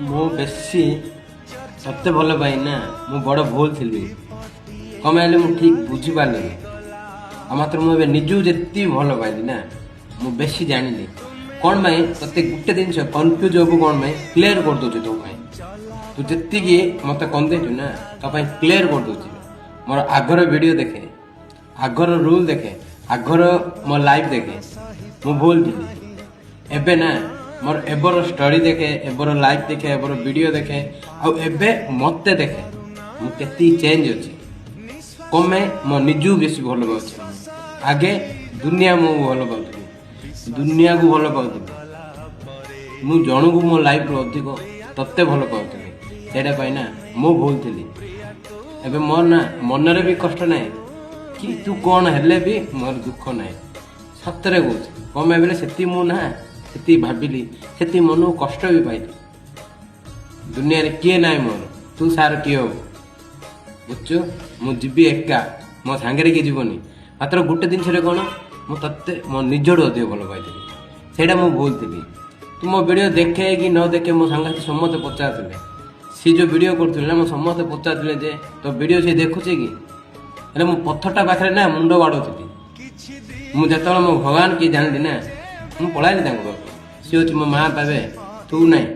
ମୁଁ ବେଶୀ ତତେ ଭଲ ପାଇନି ନା, ମୁଁ ବଡ଼ ଭୁଲ ଥିଲି। କ'ଣ ପାଇଁ ହେଲେ ମୁଁ ଠିକ୍ ବୁଝିପାରିଲିନି। ଆଉ ମାତ୍ର ମୁଁ ଏବେ ନିଜକୁ ଯେତିକି ଭଲ ପାଇଲି ନା, ମୁଁ ବେଶୀ ଜାଣିଲି କ'ଣ ପାଇଁ ତତେ ଗୋଟେ ଜିନିଷ କନଫ୍ୟୁଜ୍ ହବୁ କ'ଣ ପାଇଁ କ୍ଲିୟର କରିଦେଉଛି ତୋ ପାଇଁ। ତୁ ଯେତିକି ମୋତେ କନ୍ଦେଇଛୁ ନା, ତୋ ପାଇଁ କ୍ଲିୟର କରିଦେଉଛି। ମୋର ଆଗର ଭିଡ଼ିଓ ଦେଖେ, ଆଗର ରୁଲ୍ ଦେଖେ, ଆଗର ମୋ ଲାଇଫ୍ ଦେଖେ। ମୁଁ ଭୁଲ ଥିଲି। ଏବେ ନା ମୋର ଏବେର ଷ୍ଟୋରି ଦେଖେ, ଏବେର ଲାଇଫ୍ ଦେଖେ, ଏବେର ଭିଡ଼ିଓ ଦେଖେ, ଆଉ ଏବେ ମୋତେ ଦେଖେ ମୁଁ କେତିକି ଚେଞ୍ଜ ଅଛି। କ'ଣ ପାଇଁ ମୋ ନିଜକୁ ବେଶୀ ଭଲ ପାଉଛି। ଆଗେ ଦୁନିଆ ମୁଁ ଭଲ ପାଉଥିଲି, ଦୁନିଆକୁ ଭଲ ପାଉଥିଲି। ମୁଁ ଜଣକୁ ମୋ ଲାଇଫ୍ରୁ ଅଧିକ ତତେ ଭଲ ପାଉଥିଲି। ସେଇଟା ପାଇଁ ନା ମୁଁ ଭୁଲ ଥିଲି। ଏବେ ମୋର ନା ମନରେ ବି କଷ୍ଟ ନାହିଁ କି ତୁ କ'ଣ ହେଲେ ବି ମୋର ଦୁଃଖ ନାହିଁ। ସତରେ କହୁଛି। କ'ଣ ପାଇଁ ବୋଲେ ସେତିକି ମୁଁ ନା ସେତିକି ଭାବିଲି, ସେତିକି ମନକୁ କଷ୍ଟ ବି ପାଇଲି। ଦୁନିଆରେ କିଏ ନାହିଁ ମୋର, ତୁ ସାର କିଏ ହବୁ ବୁଝୁଛୁ। ମୁଁ ଯିବି ଏକା, ମୋ ସାଙ୍ଗରେ କିଏ ଯିବନି। ମାତ୍ର ଗୋଟେ ଜିନିଷରେ କ'ଣ, ମୁଁ ତତେ ମୋ ନିଜଠୁ ଅଧିକ ଭଲ ପାଇଥିଲି। ସେଇଟା ମୁଁ ଭୁଲ ଥିଲି। ତୁ ମୋ ଭିଡ଼ିଓ ଦେଖେ କି ନ ଦେଖେ, ମୋ ସାଙ୍ଗସାଥି ସମସ୍ତେ ପଚାରୁଥିଲେ। ସେ ଯେଉଁ ଭିଡ଼ିଓ କରୁଥିଲେ ନା, ମୁଁ ସମସ୍ତେ ପଚାରୁଥିଲେ ଯେ ତୋ ଭିଡ଼ିଓ ସେ ଦେଖୁଛି କି। ହେଲେ ମୁଁ ପଥରଟା ପାଖରେ ନା ମୁଣ୍ଡ ବାଡ଼ଉଥିଲି। ମୁଁ ଯେତେବେଳେ ମୋ ଭଗବାନ କିଏ ଜାଣିଲି ନା, ମୁଁ ପଳାଇଲି ତାଙ୍କ ଘରକୁ। ସିଏ ହେଉଛି ମୋ ମା ପାବେ, ତୁ ନାହିଁ।